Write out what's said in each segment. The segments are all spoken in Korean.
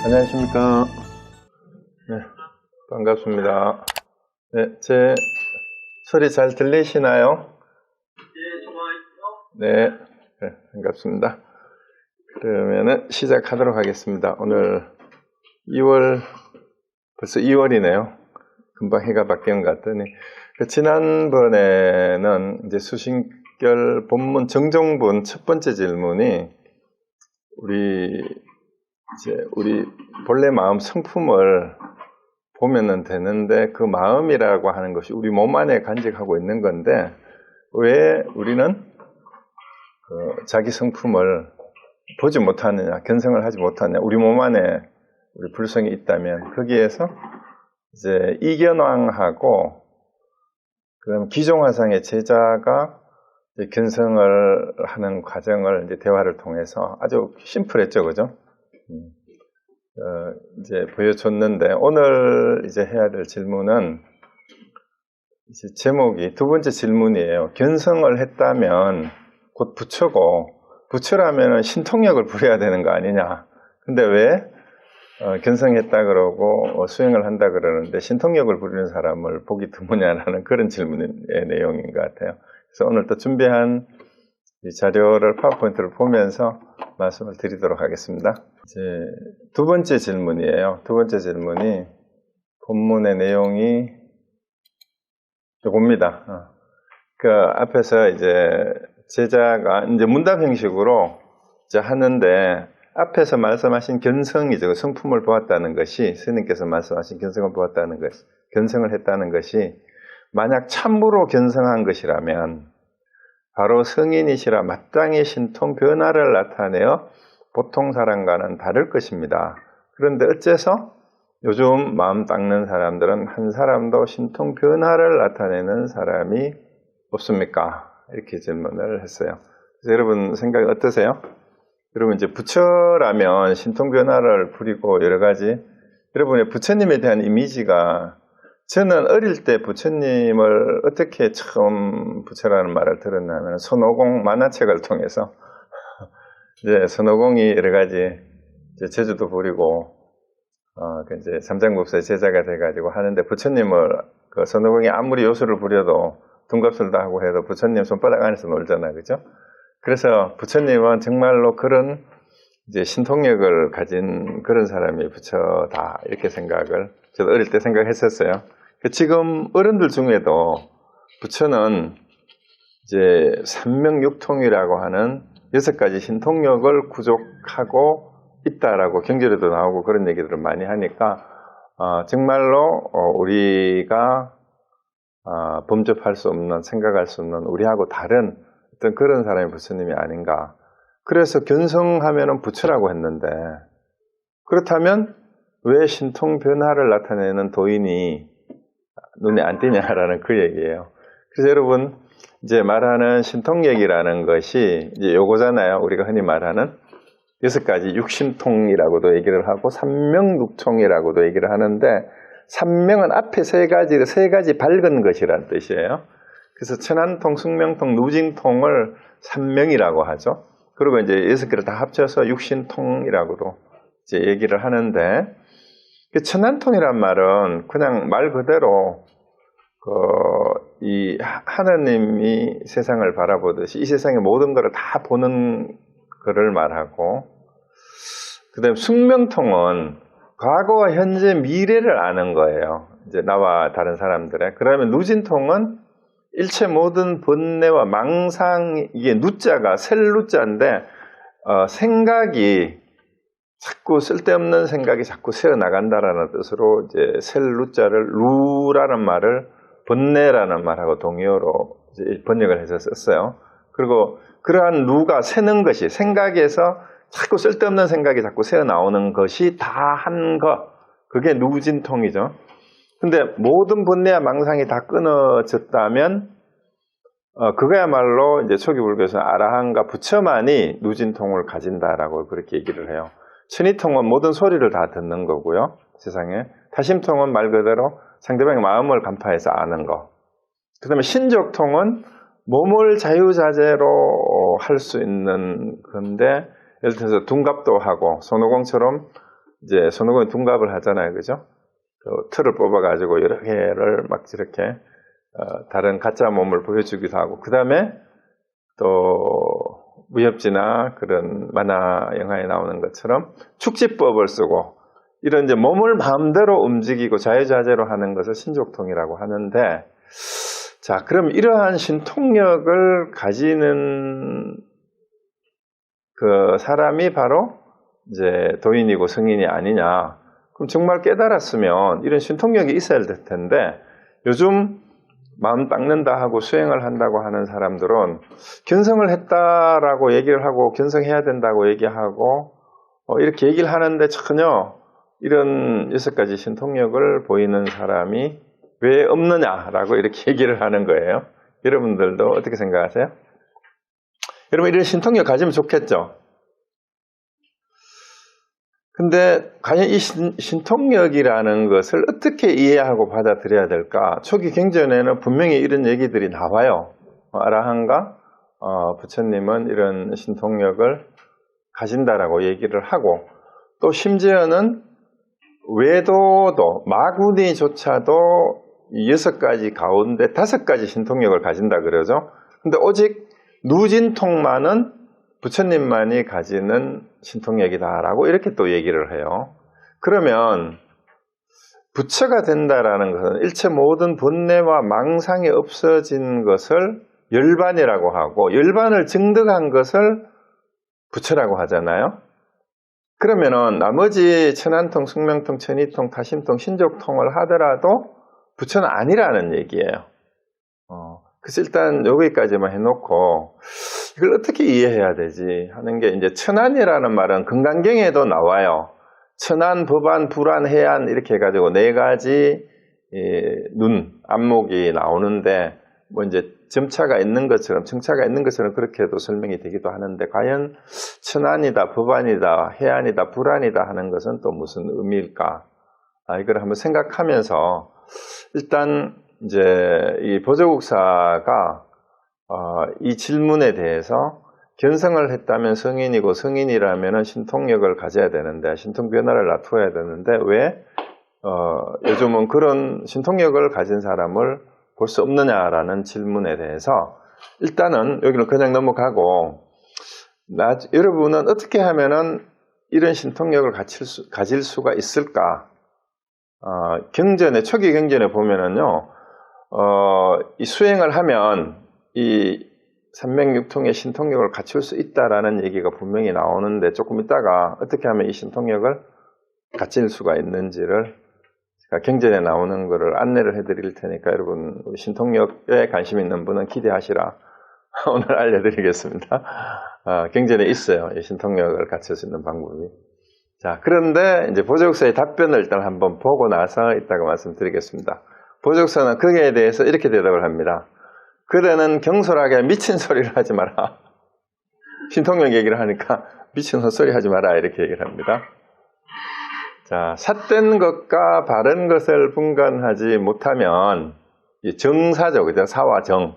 안녕하십니까. 네, 반갑습니다. 네, 제 소리 잘 들리시나요? 네, 좋아요. 네, 반갑습니다. 그러면은 시작하도록 하겠습니다. 오늘 벌써 2월이네요. 금방 해가 바뀐 것 같더니. 지난번에는 이제 수신결 본문 정정본 첫 번째 질문이 우리 본래 마음 성품을 보면은 되는데, 그 마음이라고 하는 것이 우리 몸 안에 간직하고 있는 건데, 왜 우리는 자기 성품을 보지 못하느냐, 견성을 하지 못하느냐. 우리 몸 안에 우리 불성이 있다면 거기에서 이제 이견왕하고 그다음 기종화상의 제자가 이제 견성을 하는 과정을 이제 대화를 통해서 아주 심플했죠, 그죠? 이제 보여줬는데, 오늘 이제 해야 될 질문은 이제 제목이 두 번째 질문이에요. 견성을 했다면 곧 부처고, 부처라면 신통력을 부려야 되는 거 아니냐. 근데 왜 견성했다 그러고 수행을 한다 그러는데 신통력을 부리는 사람을 보기 드무냐라는 그런 질문의 내용인 것 같아요. 그래서 오늘 또 준비한 이 자료를 파워포인트를 보면서 말씀을 드리도록 하겠습니다. 이제 두 번째 질문이에요. 두 번째 질문이 본문의 내용이 이겁니다. 그 앞에서 이제 제자가 이제 문답 형식으로 이제 하는데, 앞에서 말씀하신 견성이죠. 성품을 보았다는 것이, 스님께서 말씀하신 견성을 보았다는 것, 견성을 했다는 것이 만약 참으로 견성한 것이라면 바로 성인이시라 마땅히 신통 변화를 나타내어 보통 사람과는 다를 것입니다. 그런데 어째서 요즘 마음 닦는 사람들은 한 사람도 신통 변화를 나타내는 사람이 없습니까? 이렇게 질문을 했어요. 그래서 여러분 생각이 어떠세요? 여러분 이제 부처라면 신통 변화를 부리고 여러 가지, 여러분의 부처님에 대한 이미지가, 저는 어릴 때 부처님을 어떻게 처음 부처라는 말을 들었냐면 손오공 만화책을 통해서 이제 손오공이 여러 가지 이제 제주도 부리고 이제 삼장법사의 제자가 돼가지고 하는데, 부처님을 그 손오공이 아무리 요술을 부려도 둔갑술도 하고 해도 부처님 손바닥 안에서 놀잖아요, 그죠? 그래서 부처님은 정말로 그런 이제 신통력을 가진 그런 사람이 부처다, 이렇게 생각을 저도 어릴 때 생각했었어요. 지금 어른들 중에도 부처는 이제 삼명육통이라고 하는 6가지 신통력을 구족하고 있다라고 경전에도 나오고 그런 얘기들을 많이 하니까 정말로 우리가 범접할 수 없는, 생각할 수 없는, 우리하고 다른 어떤 그런 사람이 부처님이 아닌가. 그래서 견성하면은 부처라고 했는데, 그렇다면 왜 신통 변화를 나타내는 도인이 눈에 안 띄냐라는 그 얘기예요. 그래서 여러분 이제 말하는 신통력이라는 것이 이제 요거잖아요. 우리가 흔히 말하는 6가지 육신통이라고도 얘기를 하고 삼명육통이라고도 얘기를 하는데, 삼명은 앞에 세 가지 밝은 것이라는 뜻이에요. 그래서 천안통, 숙명통, 누진통을 삼명이라고 하죠. 그리고 이제 6개를 다 합쳐서 육신통이라고도 이제 얘기를 하는데, 천안통이란 말은 그냥 말 그대로 이 하나님이 세상을 바라보듯이 이 세상의 모든 것을 다 보는 것을 말하고, 그 다음에 숙명통은 과거와 현재, 미래를 아는 거예요. 이제 나와 다른 사람들의. 그러면 누진통은 일체 모든 번뇌와 망상, 이게 누자가 셀누자인데 생각이 자꾸 쓸데없는 생각이 자꾸 새어나간다라는 뜻으로 이제 셀누자를 루라는 말을 번뇌라는 말하고 동의어로 이제 번역을 해서 썼어요. 그리고 그러한 누가 새는 것이, 생각에서 자꾸 쓸데없는 생각이 자꾸 새어나오는 것이 다 한 것, 그게 누진통이죠. 근데 모든 번뇌와 망상이 다 끊어졌다면 그거야말로 이제 초기 불교에서는 아라한과 부처만이 누진통을 가진다라고 그렇게 얘기를 해요. 천이통은 모든 소리를 다 듣는 거고요, 세상에. 타심통은 말 그대로 상대방의 마음을 간파해서 아는 거. 그 다음에 신족통은 몸을 자유자재로 할 수 있는 건데, 예를 들어서 둔갑도 하고 손오공처럼 이제 손오공이 둔갑을 하잖아요. 그죠? 그 틀을 뽑아가지고 여러 개를 막 이렇게, 다른 가짜 몸을 보여주기도 하고, 그 다음에 또, 무협지나 그런 만화 영화에 나오는 것처럼 축지법을 쓰고, 이런 이제 몸을 마음대로 움직이고 자유자재로 하는 것을 신족통이라고 하는데, 자, 그럼 이러한 신통력을 가지는 그 사람이 바로 이제 도인이고 성인이 아니냐. 그럼 정말 깨달았으면 이런 신통력이 있어야 될 텐데, 요즘 마음 닦는다 하고 수행을 한다고 하는 사람들은 견성을 했다라고 얘기를 하고 견성해야 된다고 얘기하고 이렇게 얘기를 하는데 전혀 이런 6가지 신통력을 보이는 사람이 왜 없느냐라고 이렇게 얘기를 하는 거예요. 여러분들도 어떻게 생각하세요? 여러분 이런 신통력 가지면 좋겠죠? 근데 과연 이 신통력이라는 것을 어떻게 이해하고 받아들여야 될까? 초기 경전에는 분명히 이런 얘기들이 나와요. 아라한과 부처님은 이런 신통력을 가진다라고 얘기를 하고, 또 심지어는 외도도 마구니조차도 6가지 가운데 5가지 신통력을 가진다 그러죠. 근데 오직 누진통만은 부처님만이 가지는 신통력이다라고 이렇게 또 얘기를 해요. 그러면 부처가 된다라는 것은 일체 모든 본내와 망상이 없어진 것을 열반이라고 하고, 열반을 증득한 것을 부처라고 하잖아요. 그러면은 나머지 천안통, 숙명통, 천이통, 타심통, 신족통을 하더라도 부처는 아니라는 얘기예요. 그래서 일단 여기까지만 해놓고 이걸 어떻게 이해해야 되지 하는 게, 이제 천안이라는 말은 금강경에도 나와요. 천안, 법안, 불안, 해안 이렇게 해가지고 4가지 눈, 안목이 나오는데, 뭐 이제 점차가 있는 것처럼, 정차가 있는 것처럼 그렇게도 설명이 되기도 하는데, 과연 천안이다, 법안이다, 해안이다, 불안이다 하는 것은 또 무슨 의미일까? 이걸 한번 생각하면서 일단 이제 이 보조국사가 이 질문에 대해서 견성을 했다면 성인이고 성인이라면 신통력을 가져야 되는데, 신통 변화를 놔둬야 되는데 왜 요즘은 그런 신통력을 가진 사람을 볼 수 없느냐라는 질문에 대해서 일단은 여기는 그냥 넘어가고, 여러분은 어떻게 하면은 이런 신통력을 가질 수가 있을까? 경전에, 초기 경전에 보면은요, 이 수행을 하면 이 306통의 신통력을 갖출 수 있다라는 얘기가 분명히 나오는데, 조금 있다가 어떻게 하면 이 신통력을 갖출 수가 있는지를 제가 경전에 나오는 거를 안내를 해드릴 테니까, 여러분 신통력에 관심 있는 분은 기대하시라. 오늘 알려드리겠습니다. 경전에 있어요. 이 신통력을 갖출 수 있는 방법이. 자, 그런데 이제 보조국사의 답변을 일단 한번 보고 나서 이따가 말씀드리겠습니다. 보조국사는 거기에 대해서 이렇게 대답을 합니다. 그대는 경솔하게 미친 소리를 하지 마라. 신통력 얘기를 하니까 미친 헛소리 하지 마라 이렇게 얘기를 합니다. 자, 삿된 것과 바른 것을 분간하지 못하면, 정사죠. 그죠? 사와 정.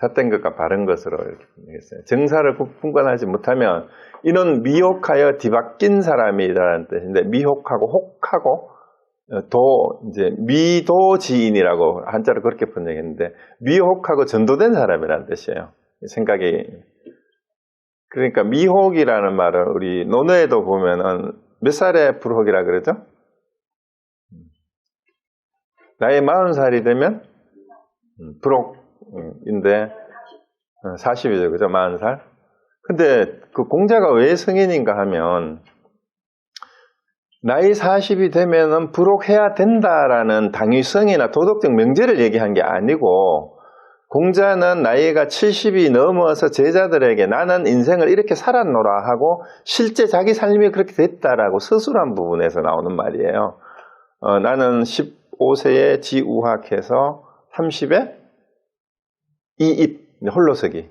삿된 것과 바른 것으로 이렇게 분명했어요. 정사를 분간하지 못하면 이는 미혹하여 뒤바뀐 사람이라는 뜻인데, 미혹하고 혹하고 이제 미도지인이라고 한자로 그렇게 번역했는데, 미혹하고 전도된 사람이라는 뜻이에요. 생각이. 그러니까 미혹이라는 말은 우리 논어에도 보면은 몇 살에 불혹이라 그러죠? 나이 40살이 되면 불혹인데 40이죠. 그죠? 40살. 근데 그 공자가 왜 성인인가 하면, 나이 40이 되면은 불혹해야 된다라는 당위성이나 도덕적 명제를 얘기한 게 아니고, 공자는 나이가 70이 넘어서 제자들에게 나는 인생을 이렇게 살았노라 하고 실제 자기 삶이 그렇게 됐다라고 서술한 부분에서 나오는 말이에요. 나는 15세에 지우학해서 30에 이입, 홀로서기를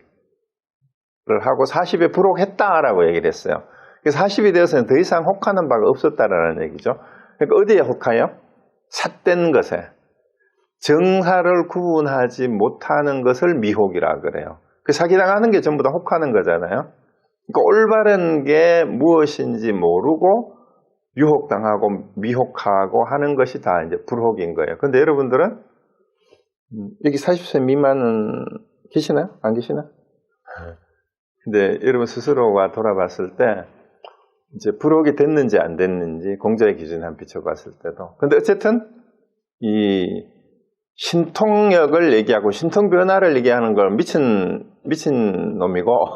하고 40에 불혹했다라고 얘기를 했어요. 그래서 40이 되어서는 더 이상 혹하는 바가 없었다라는 얘기죠. 그러니까 어디에 혹하요? 삿된 것에. 정사를 구분하지 못하는 것을 미혹이라 그래요. 그 사기당하는 게 전부 다 혹하는 거잖아요. 그러니까 올바른 게 무엇인지 모르고 유혹당하고 미혹하고 하는 것이 다 이제 불혹인 거예요. 근데 여러분들은 여기 40세 미만은 계시나요? 안 계시나? 근데 여러분 스스로가 돌아봤을 때 이제 불혹이 됐는지 안 됐는지 공자의 기준에 한번 비춰봤을 때도. 근데 어쨌든 이 신통력을 얘기하고 신통 변화를 얘기하는 걸 미친 놈이고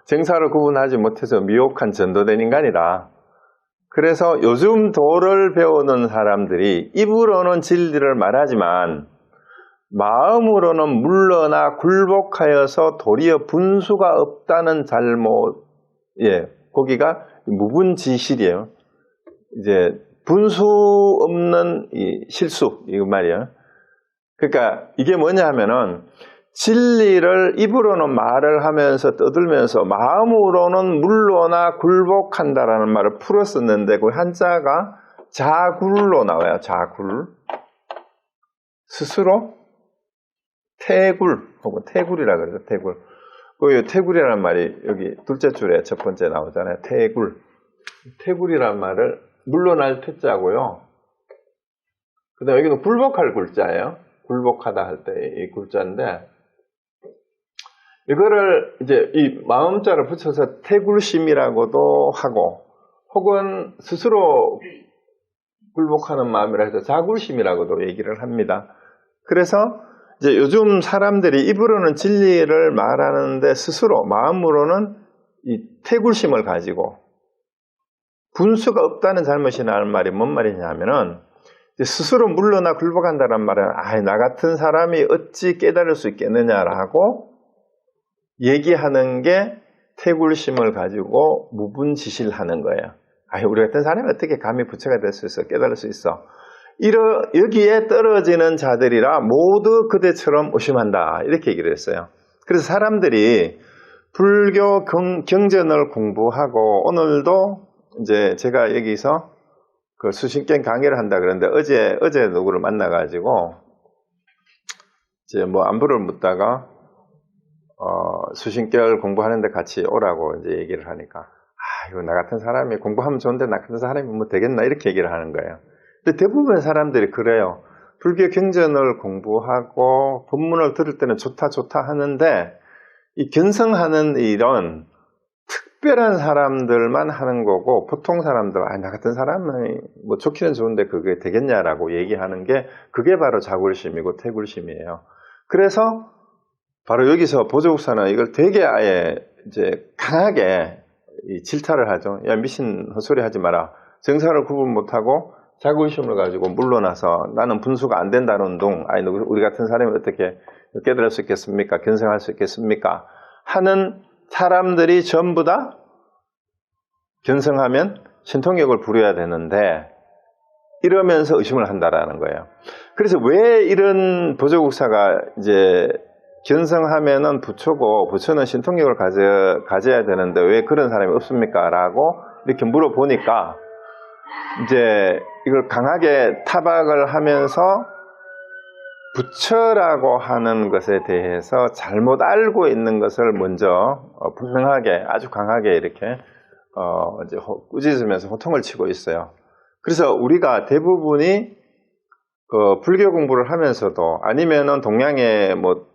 정사를 구분하지 못해서 미혹한 전도된 인간이다. 그래서 요즘 도를 배우는 사람들이 입으로는 진리를 말하지만 마음으로는 물러나 굴복하여서 도리어 분수가 없다는 잘못, 거기가 무분지실이에요. 이제 분수 없는 이 실수, 이거 말이에요. 그러니까 이게 뭐냐 하면은 진리를 입으로는 말을 하면서 떠들면서 마음으로는 물러나 굴복한다라는 말을 풀어 썼는데 그 한자가 자굴로 나와요. 자굴. 스스로 태굴, 혹은 태굴이라 그러죠. 태굴. 그 태굴이라는 말이 여기 둘째 줄에 첫 번째 나오잖아요. 태굴. 태굴이라는 말을 물러날 태자고요. 그 다음에 여기는 굴복할 굴자예요. 굴복하다 할 때 이 굴자인데, 이거를 이제 이 마음자를 붙여서 태굴심이라고도 하고, 혹은 스스로 굴복하는 마음이라 해서 자굴심이라고도 얘기를 합니다. 그래서 이제 요즘 사람들이 입으로는 진리를 말하는데 스스로 마음으로는 이 태굴심을 가지고 분수가 없다는 잘못이라는 말이 뭔 말이냐면은 스스로 물러나 굴복한다는 말은 나 같은 사람이 어찌 깨달을 수 있겠느냐라고 얘기하는 게 태굴심을 가지고 무분지실하는 거예요. 우리 같은 사람이 어떻게 감히 부처가 될 수 있어, 깨달을 수 있어. 여기에 떨어지는 자들이라 모두 그대처럼 의심한다. 이렇게 얘기를 했어요. 그래서 사람들이 불교 경전을 공부하고 오늘도 이제 제가 여기서 그 수신경 강의를 한다 그러는데 어제 누구를 만나가지고 이제 뭐 안부를 묻다가 수신결 공부하는데 같이 오라고 이제 얘기를 하니까 이거 나 같은 사람이 공부하면 좋은데 나 같은 사람이 뭐 되겠나 이렇게 얘기를 하는 거예요. 근데 대부분의 사람들이 그래요. 불교 경전을 공부하고 법문을 들을 때는 좋다 하는데 이 견성하는 일은 특별한 사람들만 하는 거고 보통 사람들 나 같은 사람은 뭐 좋기는 좋은데 그게 되겠냐라고 얘기하는 게 그게 바로 자굴심이고 태굴심이에요. 그래서 바로 여기서 보조국사는 이걸 되게 아예 이제 강하게 질타를 하죠. 야 미신 헛소리 하지 마라. 정사를 구분 못하고 자굴심을 가지고 물러나서 나는 분수가 안 된다는 둥 우리 같은 사람이 어떻게 깨달을 수 있겠습니까? 견성할 수 있겠습니까? 하는 사람들이 전부 다 견성하면 신통력을 부려야 되는데 이러면서 의심을 한다라는 거예요. 그래서 왜 이런 보조국사가 이제 견성하면은 부처고 부처는 신통력을 가져야 되는데 왜 그런 사람이 없습니까? 라고 이렇게 물어보니까 이제 이걸 강하게 타박을 하면서 부처라고 하는 것에 대해서 잘못 알고 있는 것을 먼저 분명하게 아주 강하게 이렇게 이제 꾸짖으면서 호통을 치고 있어요. 그래서 우리가 대부분이 그 불교 공부를 하면서도 아니면은 동양의 뭐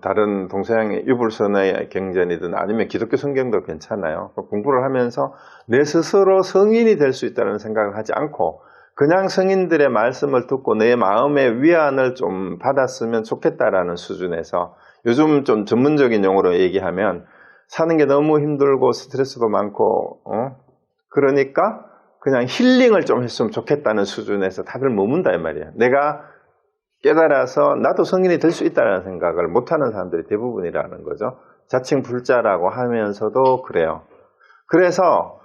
다른 동서양의 유불선의 경전이든 아니면 기독교 성경도 괜찮아요. 공부를 하면서 내 스스로 성인이 될 수 있다는 생각을 하지 않고 그냥 성인들의 말씀을 듣고 내 마음의 위안을 좀 받았으면 좋겠다라는 수준에서 요즘 좀 전문적인 용어로 얘기하면 사는 게 너무 힘들고 스트레스도 많고 그러니까 그냥 힐링을 좀 했으면 좋겠다는 수준에서 다들 머문다 이 말이에요. 내가 깨달아서 나도 성인이 될 수 있다는 생각을 못하는 사람들이 대부분이라는 거죠. 자칭 불자라고 하면서도 그래요. 그래서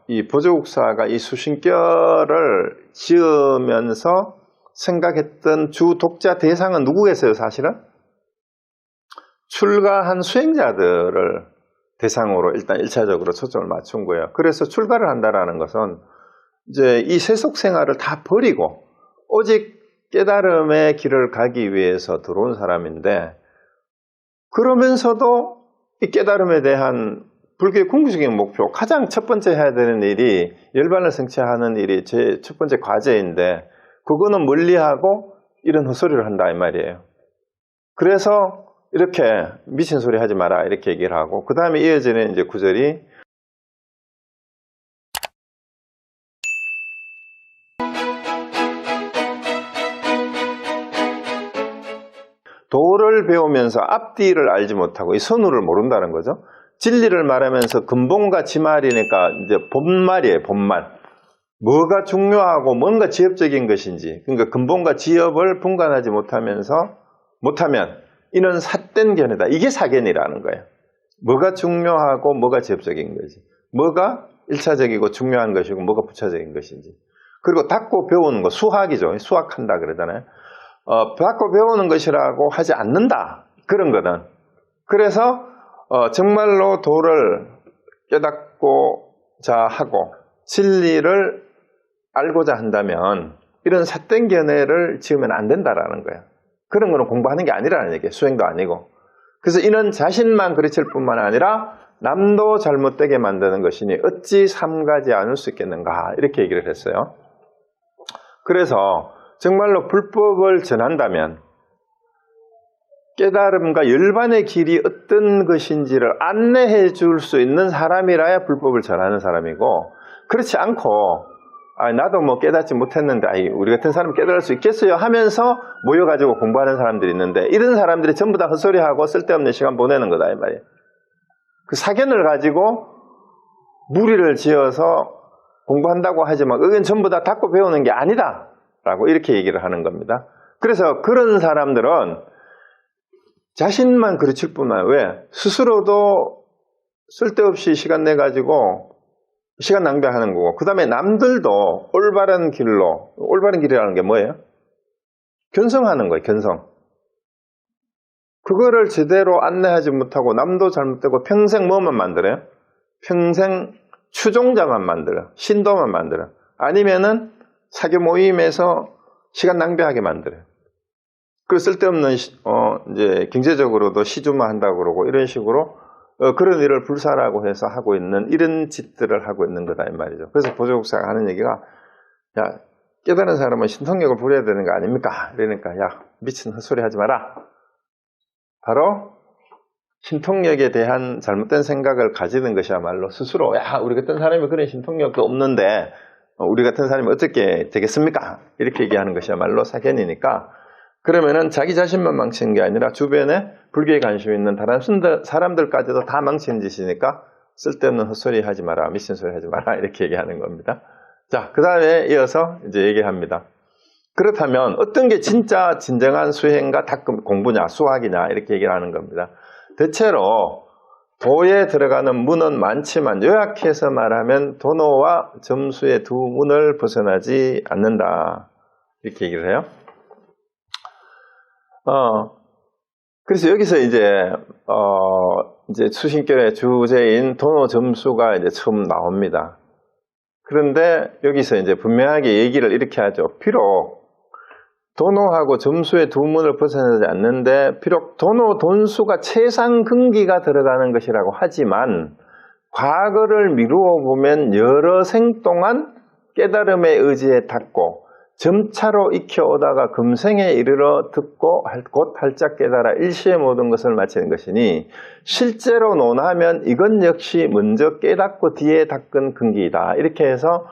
이 보조국사가 이 수신결을 지으면서 생각했던 주 독자 대상은 누구겠어요? 사실은 출가한 수행자들을 대상으로 일단 1차적으로 초점을 맞춘 거예요. 그래서 출가를 한다라는 것은 이제 이 세속 생활을 다 버리고 오직 깨달음의 길을 가기 위해서 들어온 사람인데 그러면서도 이 깨달음에 대한 불교의 궁극적인 목표, 가장 첫 번째 해야 되는 일이 열반을 성취하는 일이 제 첫 번째 과제인데 그거는 멀리하고 이런 헛소리를 한다 이 말이에요. 그래서 이렇게 미친 소리 하지 마라 이렇게 얘기를 하고 그 다음에 이어지는 이제 구절이 도를 배우면서 앞뒤를 알지 못하고 이 선우를 모른다는 거죠. 진리를 말하면서 근본과 지말이니까 이제 본말이에요. 본말. 뭐가 중요하고 뭔가 지엽적인 것인지, 그러니까 근본과 지엽을 분간하지 못하면 이는 삿된 견해다. 이게 사견이라는 거예요. 뭐가 중요하고 뭐가 지엽적인 것이, 뭐가 1차적이고 중요한 것이고 뭐가 부차적인 것인지. 그리고 닫고 배우는 거, 수학이죠. 수학한다 그러잖아요. 닫고 배우는 것이라고 하지 않는다. 그런 거는. 그래서 정말로 도를 깨닫고자 하고 진리를 알고자 한다면 이런 삿된 견해를 지으면 안 된다라는 거예요. 그런 거는 공부하는 게 아니라는 얘기예요. 수행도 아니고. 그래서 이는 자신만 그르칠 뿐만 아니라 남도 잘못되게 만드는 것이니 어찌 삼가지 않을 수 있겠는가 이렇게 얘기를 했어요. 그래서 정말로 불법을 전한다면 깨달음과 열반의 길이 어떤 것인지를 안내해 줄 수 있는 사람이라야 불법을 전하는 사람이고, 그렇지 않고 나도 뭐 깨닫지 못했는데 우리 같은 사람 깨달을 수 있겠어요 하면서 모여가지고 공부하는 사람들이 있는데, 이런 사람들이 전부 다 헛소리하고 쓸데없는 시간 보내는 거다 이 말이에요. 그 사견을 가지고 무리를 지어서 공부한다고 하지만 그건 전부 다 닫고 배우는 게 아니다 라고 이렇게 얘기를 하는 겁니다. 그래서 그런 사람들은 자신만 그르칠 뿐만 아니라 왜? 스스로도 쓸데없이 시간 내가지고 시간 낭비하는 거고, 그 다음에 남들도 올바른 길로, 올바른 길이라는 게 뭐예요? 견성하는 거예요, 견성. 그거를 제대로 안내하지 못하고 남도 잘못되고 평생 뭐만 만들어요? 평생 추종자만 만들어. 신도만 만들어. 아니면은 사교 모임에서 시간 낭비하게 만들어요. 그 쓸데없는 이제 경제적으로도 시주만 한다고 그러고 이런 식으로 그런 일을 불사라고 해서 하고 있는 이런 짓들을 하고 있는 거다 이 말이죠. 그래서 보조국사가 하는 얘기가, 야 깨달은 사람은 신통력을 부려야 되는 거 아닙니까? 그러니까 야 미친 헛소리 하지 마라. 바로 신통력에 대한 잘못된 생각을 가지는 것이야말로 스스로 우리 같은 사람이 그런 신통력도 없는데 우리 같은 사람이 어떻게 되겠습니까? 이렇게 얘기하는 것이야말로 사견이니까, 그러면은 자기 자신만 망치는 게 아니라 주변에 불교에 관심 있는 다른 사람들까지도 다 망치는 짓이니까 쓸데없는 헛소리 하지 마라, 미친 소리 하지 마라 이렇게 얘기하는 겁니다. 자, 그 다음에 이어서 이제 얘기합니다. 그렇다면 어떤 게 진짜 진정한 수행과 공부냐 수학이냐 이렇게 얘기를 하는 겁니다. 대체로 도에 들어가는 문은 많지만 요약해서 말하면 도노와 점수의 두 문을 벗어나지 않는다 이렇게 얘기를 해요. 그래서 여기서 이제 수신결의 주제인 도노 점수가 이제 처음 나옵니다. 그런데 여기서 이제 분명하게 얘기를 이렇게 하죠. 비록 도노하고 점수의 두 문을 벗어나지 않는데 비록 도노 돈수가 최상근기가 들어가는 것이라고 하지만 과거를 미루어 보면 여러 생 동안 깨달음의 의지에 닿고 점차로 익혀오다가 금생에 이르러 듣고 곧 활짝 깨달아 일시의 모든 것을 마치는 것이니 실제로 논하면 이건 역시 먼저 깨닫고 뒤에 닦은 근기이다. 이렇게 해서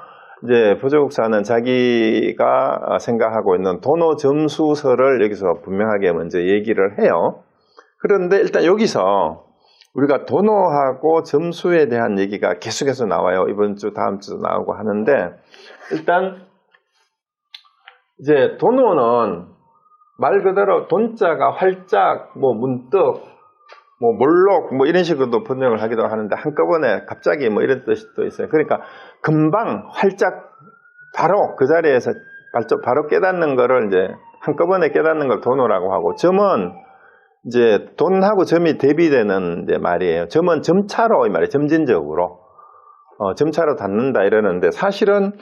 이제 보조국사는 자기가 생각하고 있는 도노 점수설을 여기서 분명하게 먼저 얘기를 해요. 그런데 일단 여기서 우리가 도노하고 점수에 대한 얘기가 계속해서 나와요. 이번 주 다음 주도 나오고 하는데, 일단 이제 도노는 말 그대로 돈자가 활짝 문득 몰록 이런 식으로도 번역을 하기도 하는데 한꺼번에 갑자기 이런 뜻도 있어요. 그러니까 금방 활짝 바로 그 자리에서 바로 깨닫는 거를 이제 한꺼번에 깨닫는 걸 도노라고 하고, 점은 이제 돈하고 점이 대비되는 이제 말이에요. 점은 점차로 이 말이에요. 점진적으로 점차로 닿는다 이러는데, 사실은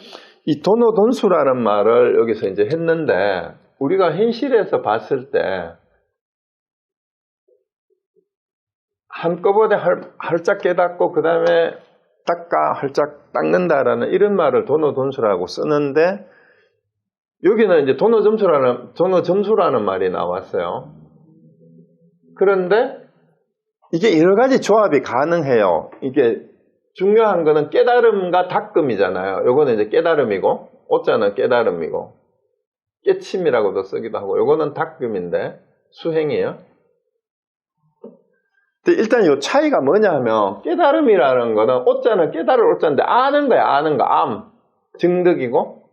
이 도노 돈수라는 말을 여기서 이제 했는데 우리가 현실에서 봤을 때 한꺼번에 활짝 깨닫고 그 다음에 닦아 활짝 닦는다라는 이런 말을 도노돈수라고 쓰는데 여기는 이제 도노점수라는 말이 나왔어요. 그런데 이게 여러 가지 조합이 가능해요. 이게 중요한 거는 깨달음과 닦음이잖아요. 요거는 이제 깨달음이고 오자는 깨달음이고 깨침이라고도 쓰기도 하고 요거는 닦음인데 수행이에요. 근데 일단 요 차이가 뭐냐 하면 깨달음이라는 거는 오자는 깨달을 오자인데 아는 거야. 아는 거 암 증득이고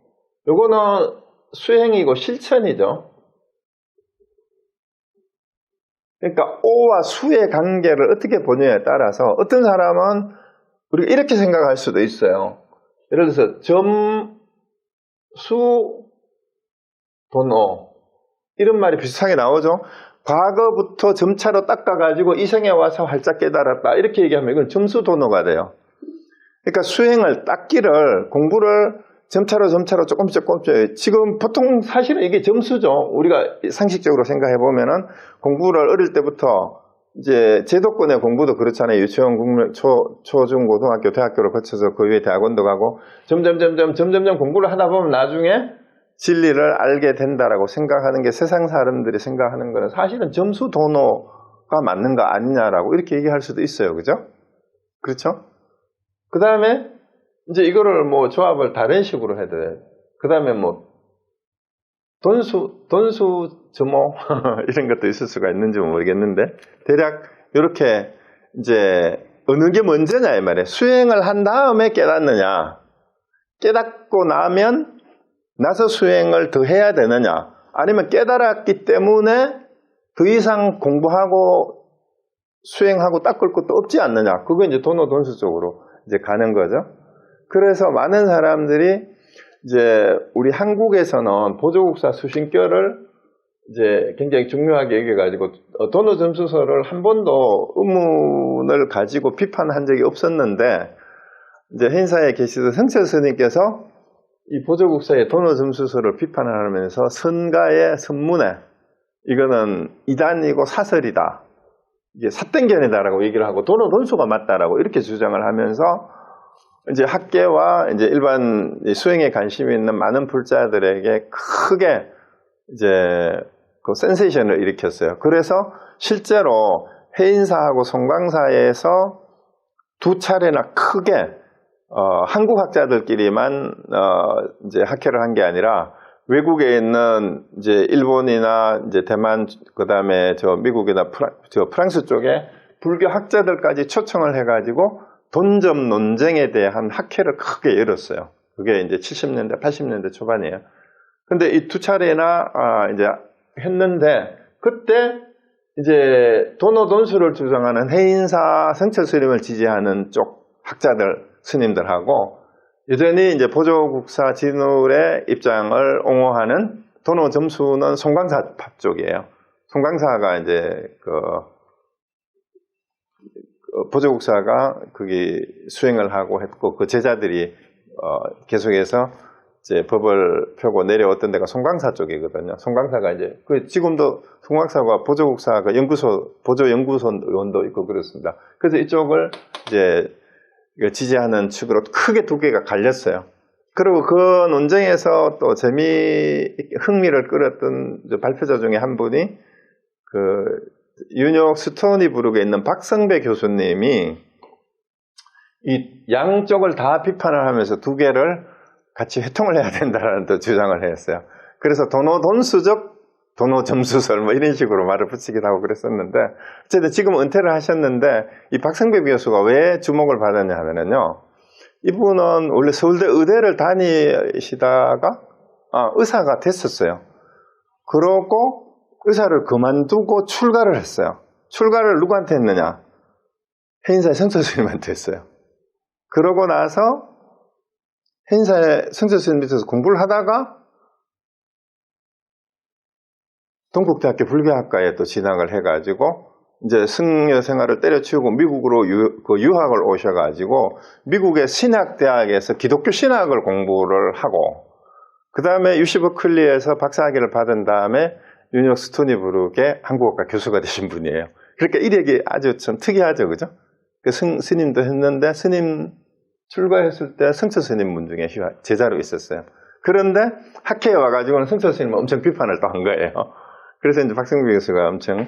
요거는 수행이고 실천이죠. 그러니까 오와 수의 관계를 어떻게 보느냐에 따라서 어떤 사람은 우리가 이렇게 생각할 수도 있어요. 예를 들어서 점, 수, 돈, 오 이런 말이 비슷하게 나오죠. 과거부터 점차로 닦아가지고 이생에 와서 활짝 깨달았다 이렇게 얘기하면 이건 점수도노가 돼요. 그러니까 수행을 닦기를 공부를 점차로 조금씩 지금 보통 사실은 이게 점수죠. 우리가 상식적으로 생각해 보면은 공부를 어릴 때부터 이제 제도권의 공부도 그렇잖아요. 유치원, 국민, 초중, 고등학교, 대학교를 거쳐서 그 위에 대학원도 가고 점점 공부를 하다 보면 나중에 진리를 알게 된다라고 생각하는 게 세상 사람들이 생각하는 거는 사실은 점수 도노가 맞는 거 아니냐라고 이렇게 얘기할 수도 있어요. 그죠? 그렇죠? 그 다음에 이제 이거를 뭐 조합을 다른 식으로 해도 돼요. 그 다음에 뭐 돈수 점호 이런 것도 있을 수가 있는지 모르겠는데 대략 이렇게 이제 어느 게 먼저냐 이 말이에요. 수행을 한 다음에 깨닫느냐 깨닫고 나서 수행을 더 해야 되느냐 아니면 깨달았기 때문에 더 이상 공부하고 수행하고 닦을 것도 없지 않느냐 그거 이제 도노돈수 쪽으로 이제 가는 거죠. 그래서 많은 사람들이 이제 우리 한국에서는 보조국사 수신결을 이제 굉장히 중요하게 여겨가지고 도노점수서를 한 번도 의문을 가지고 비판한 적이 없었는데 이제 행사에 계시던 성철 스님께서 이 보조국사의 도노점수서를 비판하면서 선가의 선문에 이거는 이단이고 사설이다. 이게 삿땡견이다라고 얘기를 하고 도노돈수가 맞다라고 이렇게 주장을 하면서 이제 학계와 이제 일반 수행에 관심이 있는 많은 불자들에게 크게 이제 그 센세이션을 일으켰어요. 그래서 실제로 해인사하고 송광사에서 두 차례나 크게 한국 학자들끼리만 이제 학회를 한 게 아니라 외국에 있는 이제 일본이나 이제 대만 그다음에 저 미국이나 프랑스 쪽에 불교 학자들까지 초청을 해가지고 돈점 논쟁에 대한 학회를 크게 열었어요. 그게 이제 70년대, 80년대 초반이에요. 근데 이 두 차례나 이제 했는데 그때 이제 도노돈수를 주장하는 해인사 성철 스님을 지지하는 쪽 학자들 스님들하고 여전히 이제 보조국사 진울의 입장을 옹호하는 도노점수는 송광사 파 쪽이에요. 송광사가 이제 보조국사가 거기 수행을 하고 했고 그 제자들이 계속해서 이제 법을 펴고 내려왔던 데가 송광사 쪽이거든요. 송광사가 이제 지금도 송광사가 보조국사가 보조 연구소원도 있고 그렇습니다. 그래서 이쪽을 이제 지지하는 측으로 크게 두 개가 갈렸어요. 그리고 그 논쟁에서 또 흥미를 끌었던 발표자 중에 한 분이 뉴욕 스토니브룩에 있는 박성배 교수님이 이 양쪽을 다 비판을 하면서 두 개를 같이 회통을 해야 된다는 또 주장을 했어요. 그래서 도노돈수적 도노점수설 뭐 이런 식으로 말을 붙이기도 하고 그랬었는데 어쨌든 지금 은퇴를 하셨는데 이 박성배 교수가 왜 주목을 받았냐 하면요. 이분은 원래 서울대 의대를 다니시다가 의사가 됐었어요. 그러고 의사를 그만두고 출가를 했어요. 출가를 누구한테 했느냐? 해인사의 성철 스님한테 했어요. 그러고 나서 해인사의 성철 스님 밑에서 공부를 하다가 동국대학교 불교학과에 또 진학을 해가지고 이제 승려 생활을 때려치우고 미국으로 유학을 오셔가지고 미국의 신학대학에서 기독교 신학을 공부를 하고 그 다음에 UC 버클리에서 박사학위를 받은 다음에 뉴욕 스토니브룩의 한국어과 교수가 되신 분이에요. 그러니까 이력이 아주 좀 특이하죠, 그죠? 그 스님도 했는데 스님 출가했을 때 성철 스님 분 중에 제자로 있었어요. 그런데 학회에 와가지고는 성철 스님은 엄청 비판을 또 한 거예요. 그래서 이제 박성규 교수가 엄청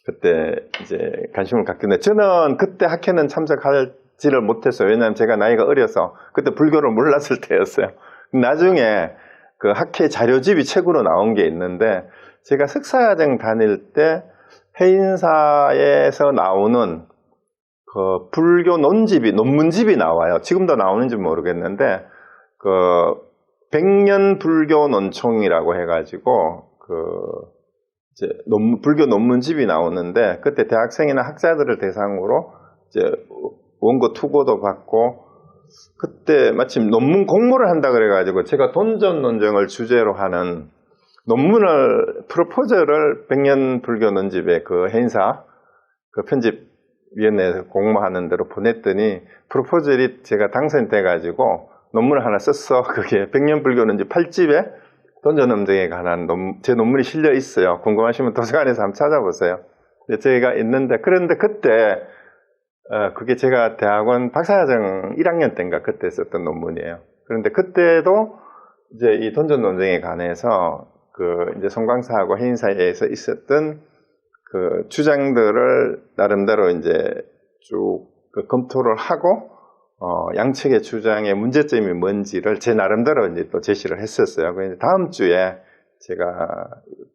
그때 이제 관심을 갖겠는데 저는 그때 학회는 참석하지를 못했어요. 왜냐하면 제가 나이가 어려서 그때 불교를 몰랐을 때였어요. 나중에 그 학회 자료집이 책으로 나온 게 있는데 제가 석사과정 다닐 때 해인사에서 나오는 그 불교 논문집이 나와요. 지금도 나오는지 모르겠는데 그 백년 불교 논총이라고 해가지고 이제 불교 논문집이 나오는데 그때 대학생이나 학자들을 대상으로 이제 원고 투고도 받고 그때 마침 논문 공모를 한다 그래가지고 제가 돈전 논쟁을 주제로 하는 논문을 프로포저를 백년 불교 논집에 그 해인사 그 편집위원회에서 공모하는 대로 보냈더니 프로포절이 제가 당선돼가지고 논문을 하나 썼어. 그게 백년 불교 논집 8집에 돈전 논쟁에 관한 제 논문이 실려 있어요. 궁금하시면 도서관에서 한번 찾아보세요. 제가 있는데 그런데 그때 그게 제가 대학원 박사과정 1학년 때인가 그때 썼던 논문이에요. 그런데 그때도 이제 이 돈전 논쟁에 관해서 이제 송광사하고 해인사에서 있었던 그 주장들을 나름대로 이제 쭉 검토를 하고 양측의 주장의 문제점이 뭔지를 제 나름대로 이제 또 제시를 했었어요. 그래서 다음 주에 제가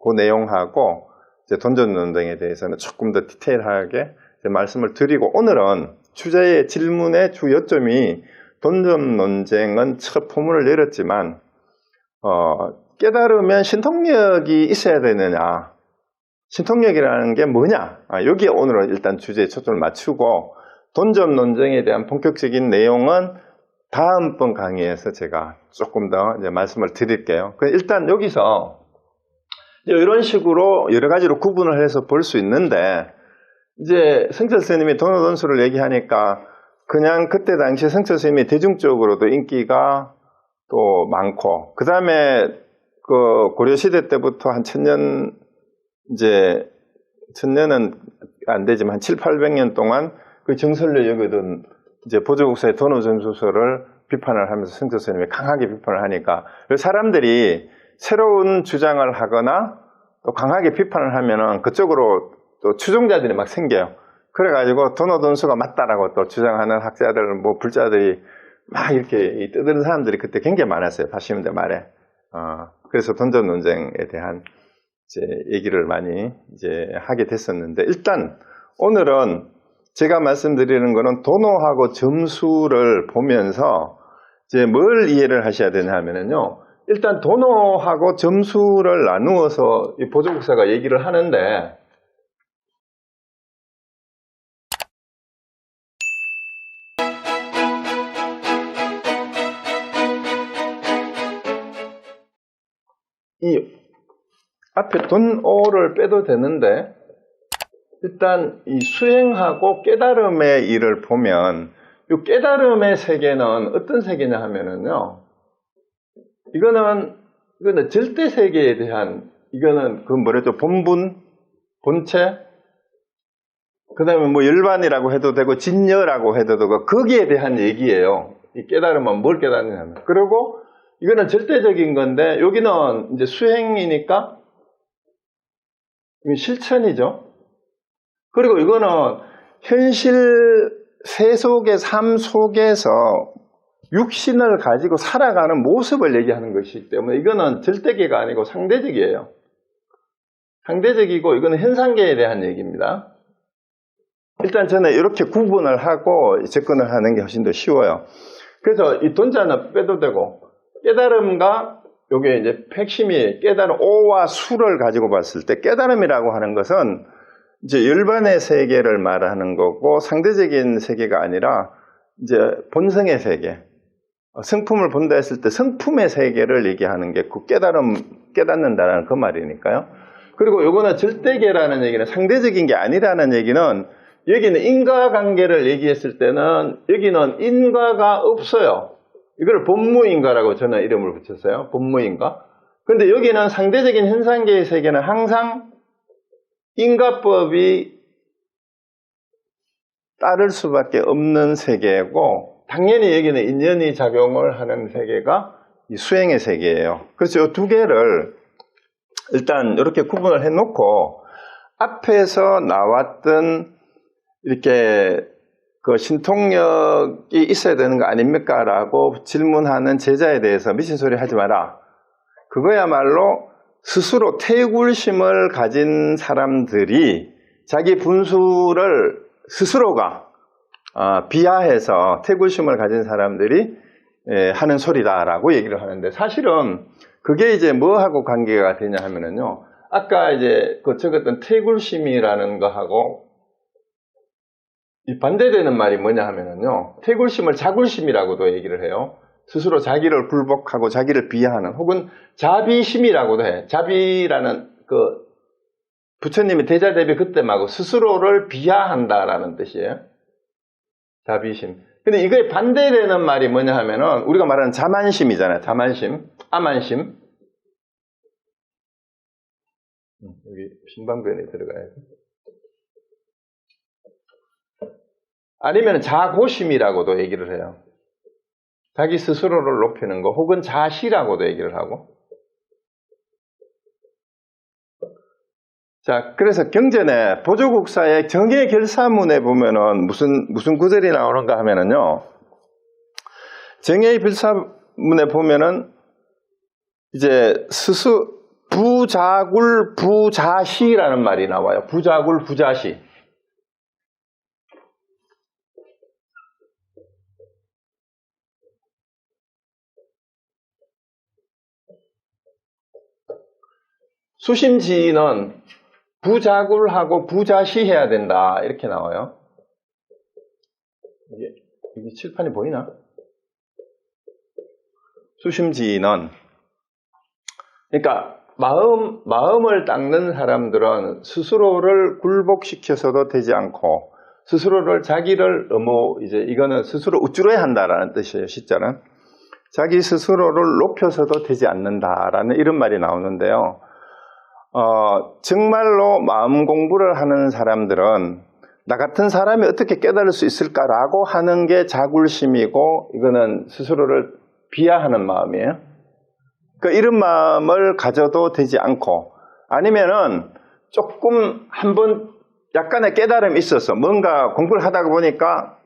그 내용하고 이제 돈전 논쟁에 대해서는 조금 더 디테일하게 말씀을 드리고 오늘은 주제의 질문의 주 요점이 돈전 논쟁은 첫 포문을 열었지만 깨달으면 신통력이 있어야 되느냐, 신통력이라는 게 뭐냐, 여기에 오늘은 일단 주제에 초점을 맞추고 돈전 논쟁에 대한 본격적인 내용은 다음번 강의에서 제가 조금 더 이제 말씀을 드릴게요. 일단 여기서 이런 식으로 여러 가지로 구분을 해서 볼 수 있는데 이제 성철 스님이 돈오돈수를 얘기하니까 그냥 그때 당시 성철 스님이 대중적으로도 인기가 또 많고 그 다음에 그 고려시대 때부터 한 1000년 이제 1000년은 안 되지만 한 7, 800년 동안 그 정설로 여기던 이제 보조국사의 돈오전수설을 비판을 하면서 성철 스님이 강하게 비판을 하니까 사람들이 새로운 주장을 하거나 또 강하게 비판을 하면은 그쪽으로 또 추종자들이 막 생겨요. 그래가지고 돈오돈수가 맞다라고 또 주장하는 학자들, 뭐 불자들이 막 이렇게 뜨드는 사람들이 그때 굉장히 많았어요. 80년대 말에. 그래서 돈전 논쟁에 대한 이제 얘기를 많이 이제 하게 됐었는데 일단 오늘은 제가 말씀드리는 거는 돈오하고 점수를 보면서 이제 뭘 이해를 하셔야 되냐 하면은요. 일단 돈오하고 점수를 나누어서 이 보조국사가 얘기를 하는데 이 앞에 돈오를 빼도 되는데 일단 이 수행하고 깨달음의 일을 보면 이 깨달음의 세계는 어떤 세계냐 하면은요. 이거는 절대 세계에 대한 이거는 그 뭐랬죠? 본분, 본체, 그 다음에 뭐 열반이라고 해도 되고 진여라고 해도 되고 거기에 대한 얘기예요. 이 깨달음은 뭘 깨달느냐면. 그리고 이거는 절대적인 건데 여기는 이제 수행이니까 실천이죠. 그리고 이거는 현실 세속의 삶 속에서 육신을 가지고 살아가는 모습을 얘기하는 것이기 때문에 이거는 절대계가 아니고 상대적이에요. 상대적이고 이거는 현상계에 대한 얘기입니다. 일단 저는 이렇게 구분을 하고 접근을 하는 게 훨씬 더 쉬워요. 그래서 이 돈자는 빼도 되고 깨달음과 요게 이제 핵심이 깨달음 오와 수를 가지고 봤을 때 깨달음이라고 하는 것은 이제 열반의 세계를 말하는 거고 상대적인 세계가 아니라 이제 본성의 세계, 성품을 본다 했을 때 성품의 세계를 얘기하는 게 그 깨닫는다라는 그 말이니까요. 그리고 요거는 절대계라는 얘기는 상대적인 게 아니라는 얘기는 여기는 인과관계를 얘기했을 때는 여기는 인과가 없어요. 이걸 본무인과라고 저는 이름을 붙였어요. 본무인과. 그런데 여기는 상대적인 현상계의 세계는 항상 인과법이 따를 수밖에 없는 세계고, 당연히 여기는 인연이 작용을 하는 세계가 이 수행의 세계예요. 그래서 이 두 개를 일단 이렇게 구분을 해놓고 앞에서 나왔던 이렇게 그 신통력이 있어야 되는 거 아닙니까? 라고 질문하는 제자에 대해서 미친 소리 하지 마라. 그거야말로 스스로 태굴심을 가진 사람들이 자기 분수를 스스로가 비하해서 태굴심을 가진 사람들이 하는 소리다라고 얘기를 하는데, 사실은 그게 이제 뭐하고 관계가 되냐 하면은요, 아까 이제 그 적었던 태굴심이라는 거하고 이 반대되는 말이 뭐냐 하면은요, 태굴심을 자굴심이라고도 얘기를 해요. 스스로 자기를 굴복하고 자기를 비하하는, 혹은 자비심이라고도 해. 자비라는 그 부처님이 대자대비 그때마고 스스로를 비하한다라는 뜻이에요. 자비심. 근데 이거에 반대되는 말이 뭐냐 하면은 우리가 말하는 자만심이잖아요. 자만심, 아만심. 여기 신방변에 들어가야 돼. 아니면 자고심이라고도 얘기를 해요. 자기 스스로를 높이는 거, 혹은 자시라고도 얘기를 하고. 자, 그래서 경전에 보조국사의 정예결사문에 보면은 무슨 구절이 나오는가 하면은요, 정예결사문에 보면은 이제 부자굴 부자시라는 말이 나와요. 부자굴 부자시. 수심지는 부자굴하고 부자시해야 된다 이렇게 나와요. 이게 칠판이 보이나? 수심지는, 그러니까 마음을 닦는 사람들은 스스로를 굴복시켜서도 되지 않고 스스로를 자기를 너무 이거는 스스로 우쭐해야 한다라는 뜻이에요. 시자는 자기 스스로를 높여서도 되지 않는다라는 이런 말이 나오는데요. 정말로 마음 공부를 하는 사람들은 나 같은 사람이 어떻게 깨달을 수 있을까라고 하는 게 자굴심이고, 이거는 스스로를 비하하는 마음이에요. 그러니까 이런 마음을 가져도 되지 않고, 아니면은 조금 한번 약간의 깨달음이 있어서 뭔가 공부를 하다가 보니까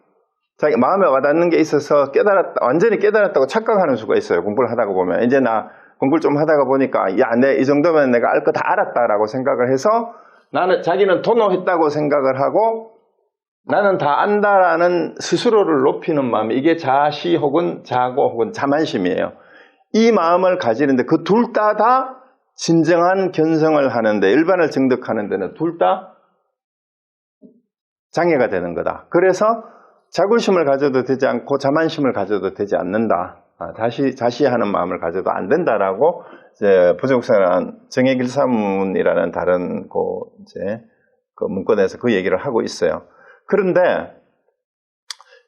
자기 마음에 와닿는 게 있어서 완전히 깨달았다고 착각하는 수가 있어요. 공부를 하다가 보면 이제 나 공부를 좀 하다가 보니까 야, 이 정도면 내가 알 거 다 알았다라고 생각을 해서 자기는 도노했다고 생각을 하고 나는 다 안다라는 스스로를 높이는 마음, 이게 자시 혹은 자고 혹은 자만심이에요. 이 마음을 가지는데 그 둘 다 진정한 견성을 하는데, 일반을 증득하는 데는 둘 다 장애가 되는 거다. 그래서 자굴심을 가져도 되지 않고 자만심을 가져도 되지 않는다. 자시하는 마음을 가져도 안 된다라고 이제 부족사는 정예길사문이라는 다른 그 문건에서 그 얘기를 하고 있어요. 그런데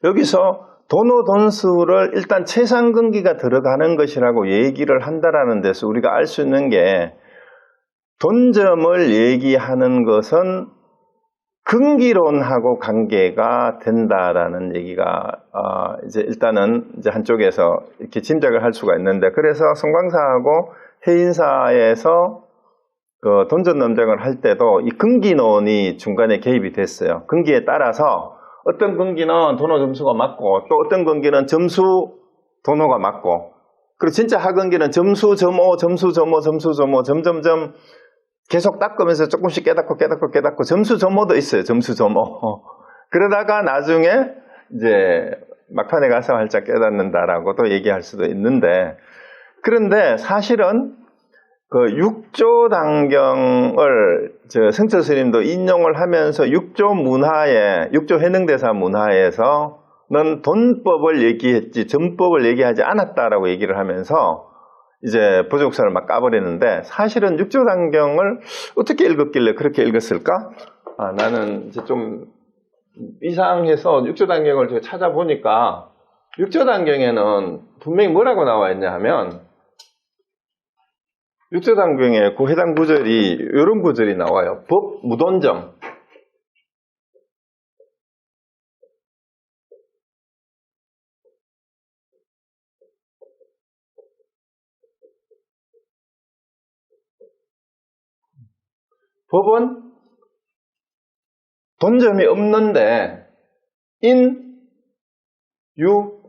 여기서 도노돈수를 일단 최상근기가 들어가는 것이라고 얘기를 한다라는 데서 우리가 알 수 있는 게, 돈점을 얘기하는 것은 근기론하고 관계가 된다라는 얘기가 이제 일단은 이제 한쪽에서 이렇게 짐작을 할 수가 있는데, 그래서 성광사하고 해인사에서 그 돈점 논쟁을 할 때도 이 근기론이 중간에 개입이 됐어요. 근기에 따라서 어떤 근기는 도노 점수가 맞고, 또 어떤 근기는 점수 도노가 맞고, 그리고 진짜 하근기는 점수 점오 점수 점오 점수 점오 점점점 계속 닦으면서 조금씩 깨닫고 점수 점오도 있어요. 점수 점오. 그러다가 나중에 이제 막판에 가서 활짝 깨닫는다라고도 얘기할 수도 있는데, 그런데 사실은 그 육조단경을 성철 스님도 인용을 하면서 육조 해능대사 문화에서는 돈법을 얘기했지 점법을 얘기하지 않았다라고 얘기를 하면서 이제 보조국사를 막 까버리는데, 사실은 육조단경을 어떻게 읽었길래 그렇게 읽었을까? 나는 이제 좀 이상해서 육조단경을 제가 찾아보니까, 육조단경에는 분명히 뭐라고 나와 있냐 하면, 육조단경에 그 해당 구절이 이런 구절이 나와요. 법 무돈정. 법은 돈점이 없는데 인, 유,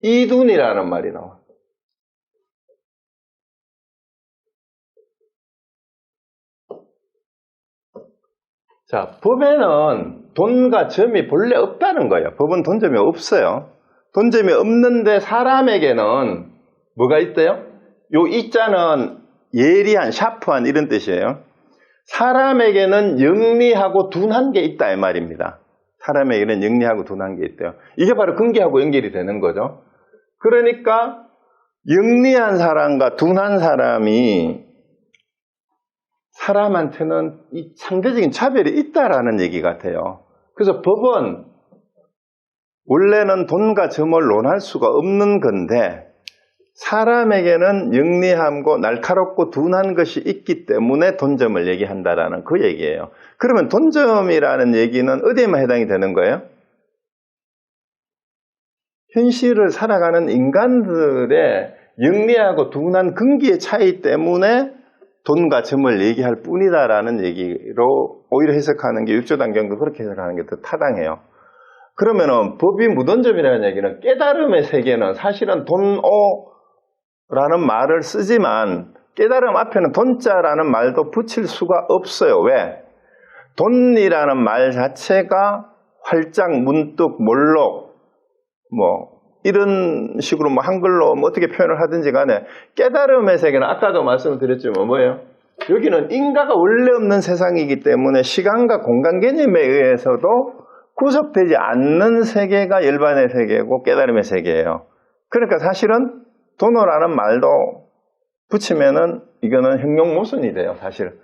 이둔이라는 말이 나와. 자, 법에는 돈과 점이 본래 없다는 거예요. 법은 돈점이 없어요. 돈점이 없는데 사람에게는 뭐가 있대요? 요 이자는 예리한, 샤프한 이런 뜻이에요. 사람에게는 영리하고 둔한 게 있다 이 말입니다. 사람에게는 영리하고 둔한 게 있대요. 이게 바로 근기하고 연결이 되는 거죠. 그러니까 영리한 사람과 둔한 사람이 사람한테는 이 상대적인 차별이 있다라는 얘기 같아요. 그래서 법은 원래는 돈과 점을 논할 수가 없는 건데 사람에게는 영리함고 날카롭고 둔한 것이 있기 때문에 돈점을 얘기한다라는 그 얘기예요. 그러면 돈점이라는 얘기는 어디에만 해당이 되는 거예요? 현실을 살아가는 인간들의 영리하고 둔한 근기의 차이 때문에 돈과 점을 얘기할 뿐이다라는 얘기로 오히려 해석하는 게 육조단경도 그렇게 해석하는 게 더 타당해요. 그러면은 법이 무돈점이라는 얘기는 깨달음의 세계는 사실은 돈오라는 말을 쓰지만 깨달음 앞에는 돈자라는 말도 붙일 수가 없어요. 왜? 돈이라는 말 자체가 활짝, 문득, 몰록 이런 식으로 한글로 어떻게 표현을 하든지 간에 깨달음의 세계는 아까도 말씀을 드렸지만 뭐예요? 여기는 인과가 원래 없는 세상이기 때문에 시간과 공간 개념에 의해서도 구속되지 않는 세계가 열반의 세계고 깨달음의 세계예요. 그러니까 사실은 돈어라는 말도 붙이면은 이거는 형용모순이 돼요, 사실.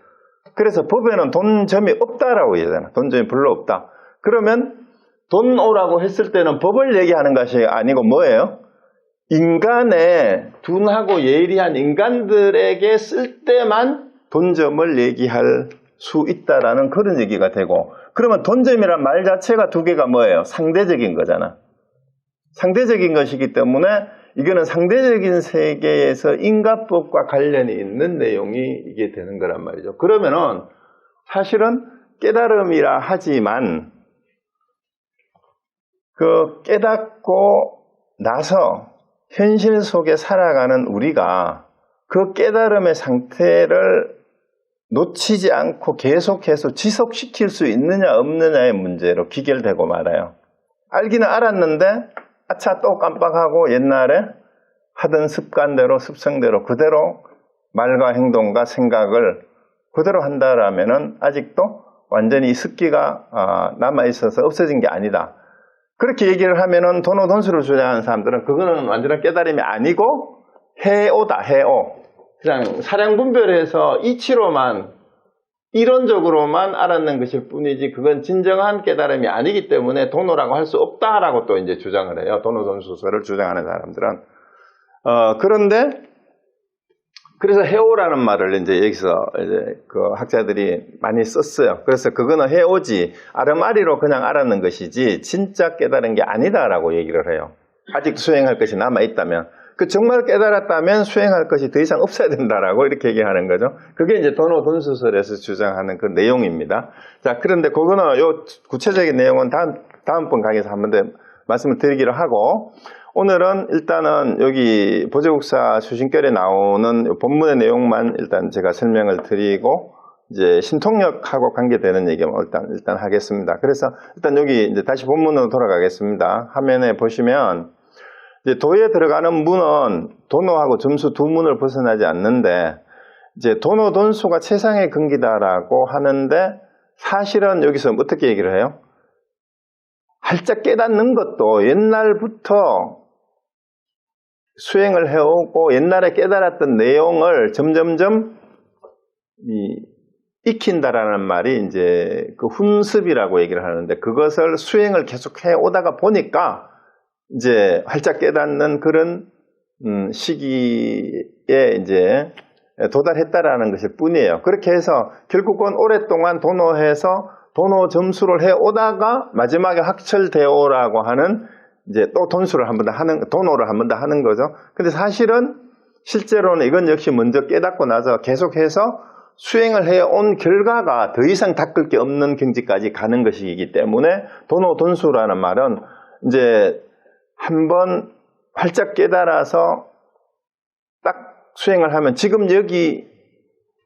그래서 법에는 돈점이 없다라고 얘기하잖아. 돈점이 별로 없다. 그러면 돈오라고 했을 때는 법을 얘기하는 것이 아니고 뭐예요? 인간의 둔하고 예리한 인간들에게 쓸 때만 돈점을 얘기할 수 있다라는 그런 얘기가 되고, 그러면 돈점이란 말 자체가 두 개가 뭐예요? 상대적인 거잖아. 상대적인 것이기 때문에 이거는 상대적인 세계에서 인과법과 관련이 있는 내용이 이게 되는 거란 말이죠. 그러면은 사실은 깨달음이라 하지만 그 깨닫고 나서 현실 속에 살아가는 우리가 그 깨달음의 상태를 놓치지 않고 계속해서 지속시킬 수 있느냐 없느냐의 문제로 귀결되고 말아요. 알기는 알았는데 아차 또 깜빡하고 옛날에 하던 습관대로 습성대로 그대로 말과 행동과 생각을 그대로 한다라면은 아직도 완전히 습기가 남아있어서 없어진 게 아니다. 그렇게 얘기를 하면은 돈수를 주장하는 사람들은 그거는 완전한 깨달음이 아니고 해오다, 해오. 그냥 사량 분별해서 이치로만 이론적으로만 알았는 것일 뿐이지 그건 진정한 깨달음이 아니기 때문에 돈오라고 할 수 없다라고 또 이제 주장을 해요. 돈수설을 주장하는 사람들은. 그런데 그래서 해오라는 말을 이제 여기서 이제 그 학자들이 많이 썼어요. 그래서 그거는 해오지 아르마리로 그냥 알았는 것이지 진짜 깨달은 게 아니다라고 얘기를 해요. 아직도 수행할 것이 남아 있다면, 그 정말 깨달았다면 수행할 것이 더 이상 없어야 된다라고 이렇게 얘기하는 거죠. 그게 이제 돈수설에서 주장하는 그 내용입니다. 자, 그런데 그거는 요 구체적인 내용은 다음번 강의에서 한 번 더 말씀을 드리기로 하고, 오늘은 일단은 여기 보제국사 수신결에 나오는 본문의 내용만 일단 제가 설명을 드리고, 이제 신통력하고 관계되는 얘기만 일단 하겠습니다. 그래서 일단 여기 이제 다시 본문으로 돌아가겠습니다. 화면에 보시면 이제 도에 들어가는 문은 돈오하고 점수 두 문을 벗어나지 않는데, 이제 돈오 돈수가 최상의 근기다라고 하는데 사실은 여기서 어떻게 얘기를 해요? 활짝 깨닫는 것도 옛날부터 수행을 해오고 옛날에 깨달았던 내용을 점점점 익힌다라는 말이 이제 그 훈습이라고 얘기를 하는데, 그것을 수행을 계속 해오다가 보니까 이제 활짝 깨닫는 그런 시기에 이제 도달했다라는 것일 뿐이에요. 그렇게 해서 결국은 오랫동안 돈오해서 돈오 점수를 해오다가 마지막에 학철대오라고 하는 이제 또 돈수를 한 번 더 하는, 돈오를 한 번 더 하는 거죠. 근데 사실은 실제로는 이건 역시 먼저 깨닫고 나서 계속해서 수행을 해온 결과가 더 이상 닦을 게 없는 경지까지 가는 것이기 때문에 도노돈수라는 말은 이제 한번 활짝 깨달아서 딱 수행을 하면 지금 여기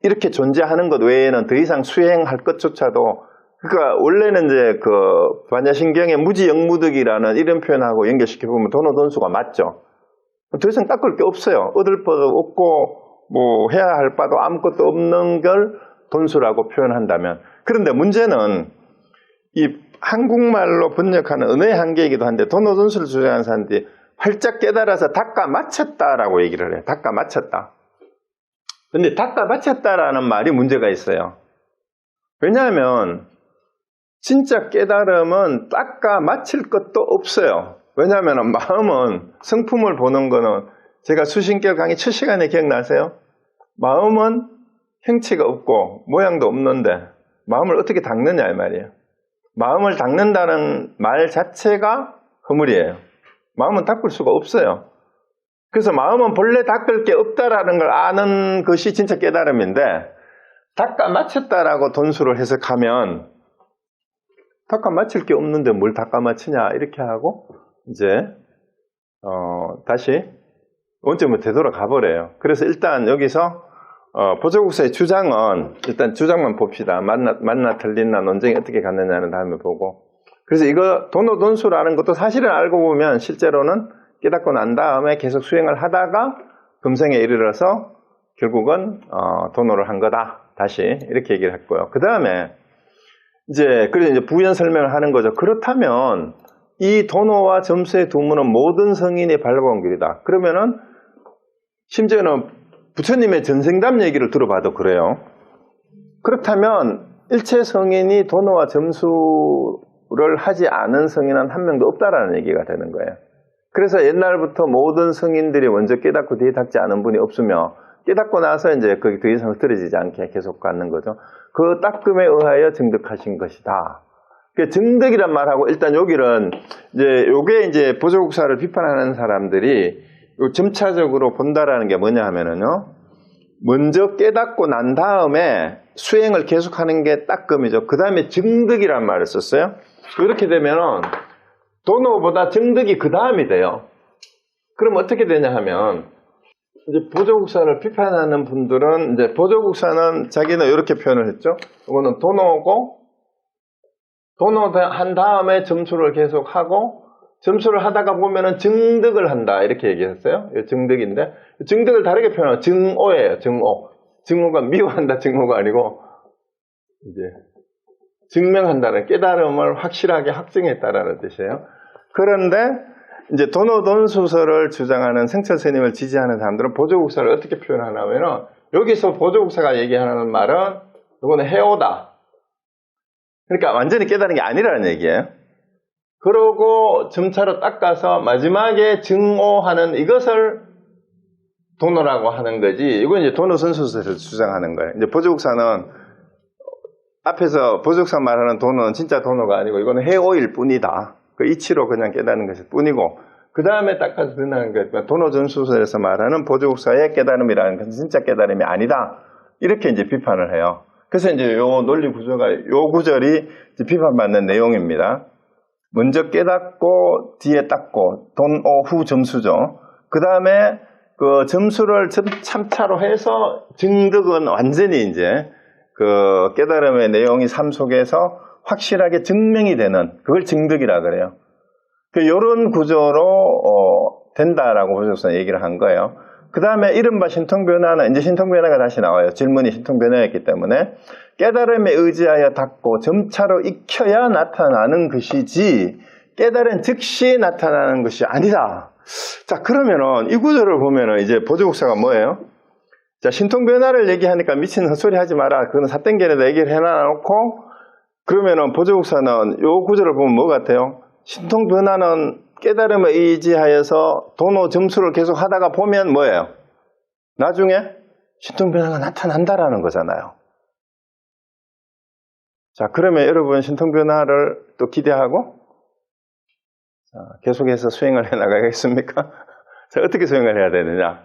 이렇게 존재하는 것 외에는 더 이상 수행할 것조차도 그러니까 원래는 이제 그 반야신경의 무지영무득이라는 이런 표현하고 연결시켜보면 도노돈수가 맞죠. 더 이상 닦을 게 없어요. 얻을 바도 없고 뭐 해야 할 바도 아무것도 없는 걸 돈수라고 표현한다면 그런데 문제는 이 한국말로 번역하는 언어의 한계이기도 한데 도노돈수를 주장하는 사람들이 활짝 깨달아서 닦아 마쳤다라고 얘기를 해요. 닦아 마쳤다. 근데 닦아 마쳤다라는 말이 문제가 있어요. 왜냐하면 진짜 깨달음은 닦아 마칠 것도 없어요. 왜냐하면 마음은 성품을 보는 거는 제가 수신결 강의 첫 시간에 기억나세요? 마음은 형체가 없고 모양도 없는데 마음을 어떻게 닦느냐 이 말이에요. 마음을 닦는다는 말 자체가 허물이에요. 마음은 닦을 수가 없어요. 그래서 마음은 본래 닦을 게 없다라는 걸 아는 것이 진짜 깨달음인데 닦아 마쳤다라고 돈수를 해석하면 닦아 마칠 게 없는데 뭘 닦아 마치냐 이렇게 하고 이제 다시 원점으로 되돌아가 버려요. 그래서 일단 여기서 보조국사의 주장은 일단 주장만 봅시다. 맞나 틀리나 논쟁이 어떻게 갔느냐는 다음에 보고 그래서 이거 도노돈수라는 것도 사실은 알고 보면 실제로는 깨닫고 난 다음에 계속 수행을 하다가 금생에 이르러서 결국은 도노를 한 거다. 다시 이렇게 얘기를 했고요. 그 다음에 그래서 이제 부연 설명을 하는 거죠. 그렇다면 이 도노와 점수의 두문은 모든 성인이 밟아온 길이다. 그러면은 심지어는 부처님의 전생담 얘기를 들어봐도 그래요. 그렇다면 일체 성인이 도노와 점수를 하지 않은 성인은 한 명도 없다라는 얘기가 되는 거예요. 그래서 옛날부터 모든 성인들이 먼저 깨닫고 뒤에 닦지 않은 분이 없으며 깨닫고 나서 이제 거기 더 이상 흐트러지지 않게 계속 갖는 거죠. 그 닦음에 의하여 증득하신 것이다. 그 증득이란 말하고 일단 여기는 요게 이제 보조국사를 비판하는 사람들이 점차적으로 본다라는 게 뭐냐 하면은요. 먼저 깨닫고 난 다음에 수행을 계속하는 게 닦음이죠. 그 다음에 증득이란 말을 썼어요. 이렇게 되면은 도노보다 증득이 그 다음이 돼요. 그럼 어떻게 되냐 하면 이제 보조국사를 비판하는 분들은 이제 보조국사는 자기는 이렇게 표현을 했죠. 이거는 도노고 도노 한 다음에 점수를 계속 하고 점수를 하다가 보면은 증득을 한다 이렇게 얘기했어요. 증득인데 증득을 다르게 표현하면 증오예요. 증오. 증오가 미워한다 증오가 아니고 이제 증명한다는 깨달음을 확실하게 확증했다라는 뜻이에요. 그런데 이제 도노돈수설을 주장하는 생철 스님을 지지하는 사람들은 보조국사를 어떻게 표현하냐면은 여기서 보조국사가 얘기하는 말은 이거는 해오다. 그러니까 완전히 깨달은 게 아니라는 얘기예요. 그러고 점차로 닦아서 마지막에 증오하는 이것을 도노라고 하는 거지. 이건 이제 도노선수설을 주장하는 거예요. 이제 보조국사는 앞에서 보조국사 말하는 도노는 진짜 도노가 아니고 이거는 해오일 뿐이다. 그 이치로 그냥 깨닫는 것일 뿐이고 그 다음에 닦아서 드러나는 것 도노전수설에서 말하는 보조국사의 깨달음이라는 것은 진짜 깨달음이 아니다. 이렇게 이제 비판을 해요. 그래서 이제 요 논리 구조가 요 구절이 이제 비판받는 내용입니다. 먼저 깨닫고 뒤에 닦고 돈오 후 점수죠. 그 다음에 그 점수를 참차로 해서 증득은 완전히 이제 그 깨달음의 내용이 삶 속에서 확실하게 증명이 되는 그걸 증득이라 그래요. 이런 구조로 된다라고 보조국사는 얘기를 한 거예요. 그 다음에 이른바 신통변화는 이제 신통변화가 다시 나와요. 질문이 신통변화였기 때문에 깨달음에 의지하여 닦고 점차로 익혀야 나타나는 것이지 깨달은 즉시 나타나는 것이 아니다. 자 그러면은 이 구조를 보면은 이제 보조국사가 뭐예요? 자 신통변화를 얘기하니까 미친 헛소리 하지 마라. 그거는 사땡결에다 얘기를 해놔놓고 그러면은 보조국사는 요 구조를 보면 뭐 같아요? 신통변화는 깨달음에 의지하여서 도노 점수를 계속 하다가 보면 뭐예요? 나중에 신통변화가 나타난다라는 거잖아요. 자, 그러면 여러분 신통변화를 또 기대하고 계속해서 수행을 해 나가겠습니까? 자, 어떻게 수행을 해야 되느냐?